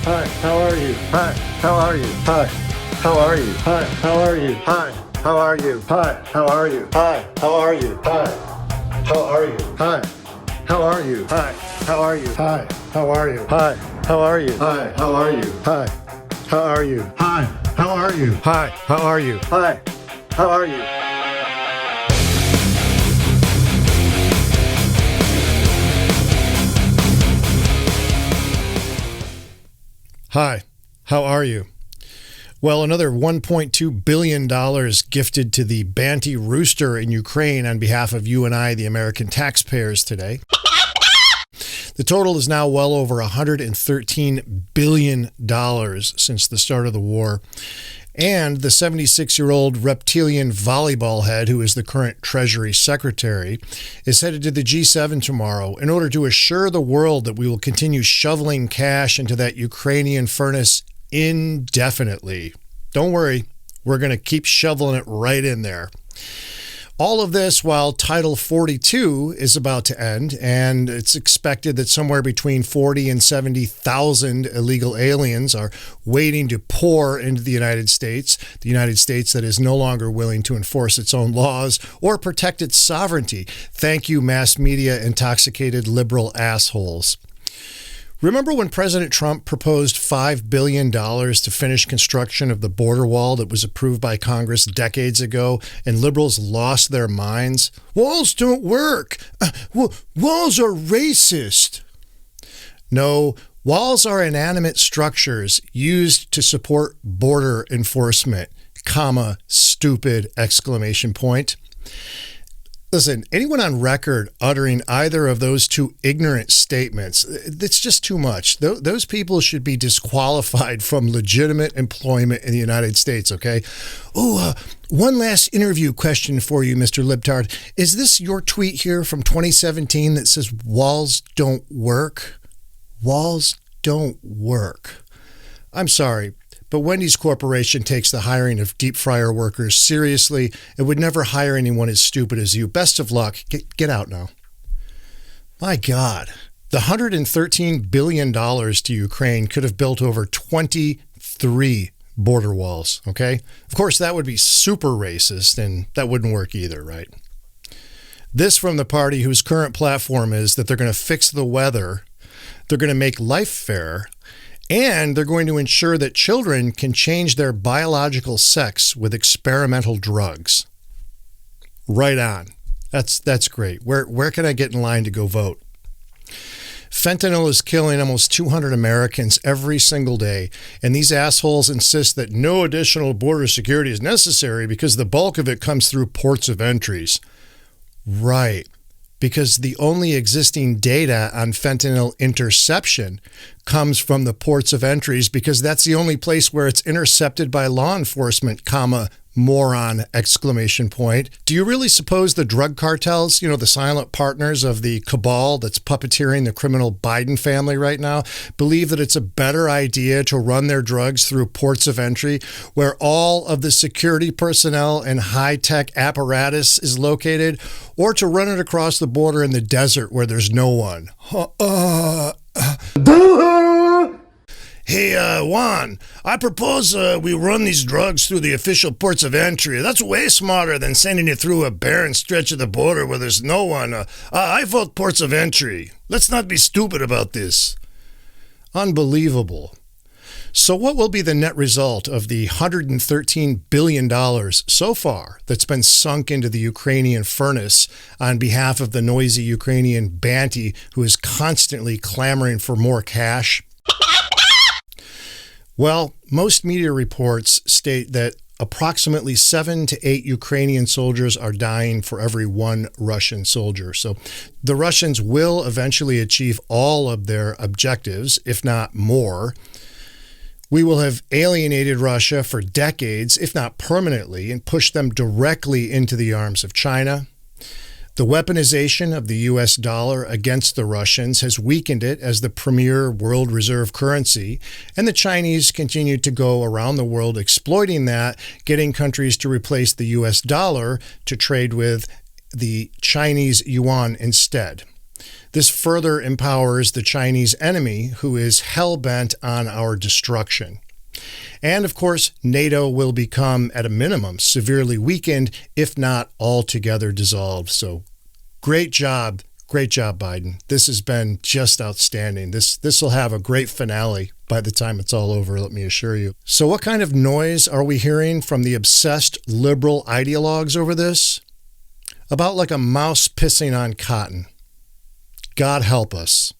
Hi, how are you? Hi, how are you? Hi, How are you? hi, how are you? Hi, how are you? Hi, how are you? Hi, how are you? Hi, How are you? hi, How are you? hi, How are you? hi, how are you? Hi, how are you? Hi, how are you? Hi, how are you? Hi, how are you? Hi, how are you? Hi, how are you? Hi, how are you? Well, another $1.2 billion gifted to the Banty Rooster in Ukraine on behalf of you and I, the American taxpayers, today. The total is now well over $113 billion since the start of the war. And the 76-year-old reptilian volleyball head, who is the current Treasury Secretary, is headed to the G7 tomorrow in order to assure the world that we will continue shoveling cash into that Ukrainian furnace indefinitely. Don't worry, we're going to keep shoveling it right in there. All of this while Title 42 is about to end, and it's expected that somewhere between 40 and 70,000 illegal aliens are waiting to pour into the United States that is no longer willing to enforce its own laws or protect its sovereignty. Thank you, mass media intoxicated liberal assholes. Remember when President Trump proposed $5 billion to finish construction of the border wall that was approved by Congress decades ago, and liberals lost their minds? Walls don't work. Walls are racist. No, walls are inanimate structures used to support border enforcement, stupid, exclamation point. Listen, anyone on record uttering either of those two ignorant statements, it's just too much. Those people should be disqualified from legitimate employment in the United States, okay? Oh, one last interview question for you, Mr. Libtard. Is this your tweet here from 2017 that says walls don't work? Walls don't work. I'm sorry, but Wendy's Corporation takes the hiring of deep fryer workers seriously and would never hire anyone as stupid as you. Best of luck. Get out now. My God, the $113 billion to Ukraine could have built over 23 border walls, okay? Of course, that would be super racist, and that wouldn't work either, right? This from the party whose current platform is that they're going to fix the weather, they're going to make life fair, and they're going to ensure that children can change their biological sex with experimental drugs. Right on. That's great. Where can I get in line to go vote? Fentanyl is killing almost 200 Americans every single day, and these assholes insist that no additional border security is necessary because the bulk of it comes through ports of entries. Right. Because the only existing data on fentanyl interception comes from the ports of entries, because that's the only place where it's intercepted by law enforcement, moron, exclamation point. Do you really suppose the drug cartels, the silent partners of the cabal that's puppeteering the criminal Biden family right now, believe that it's a better idea to run their drugs through ports of entry where all of the security personnel and high-tech apparatus is located, or to run it across the border in the desert where there's no one? Hey, Juan, I propose we run these drugs through the official ports of entry. That's way smarter than sending it through a barren stretch of the border where there's no one. I vote ports of entry. Let's not be stupid about this. Unbelievable. So what will be the net result of the $113 billion so far that's been sunk into the Ukrainian furnace on behalf of the noisy Ukrainian Banty who is constantly clamoring for more cash? Well, most media reports state that approximately 7 to 8 Ukrainian soldiers are dying for every one Russian soldier. So the Russians will eventually achieve all of their objectives, if not more. We will have alienated Russia for decades, if not permanently, and pushed them directly into the arms of China. The weaponization of the U.S. dollar against the Russians has weakened it as the premier world reserve currency, and the Chinese continue to go around the world exploiting that, getting countries to replace the U.S. dollar to trade with the Chinese yuan instead. This further empowers the Chinese enemy, who is hell-bent on our destruction. And of course, NATO will become, at a minimum, severely weakened, if not altogether dissolved. So great job, Biden. This has been just outstanding. This will have a great finale by the time it's all over, let me assure you. So what kind of noise are we hearing from the obsessed liberal ideologues over this? About like a mouse pissing on cotton. God help us.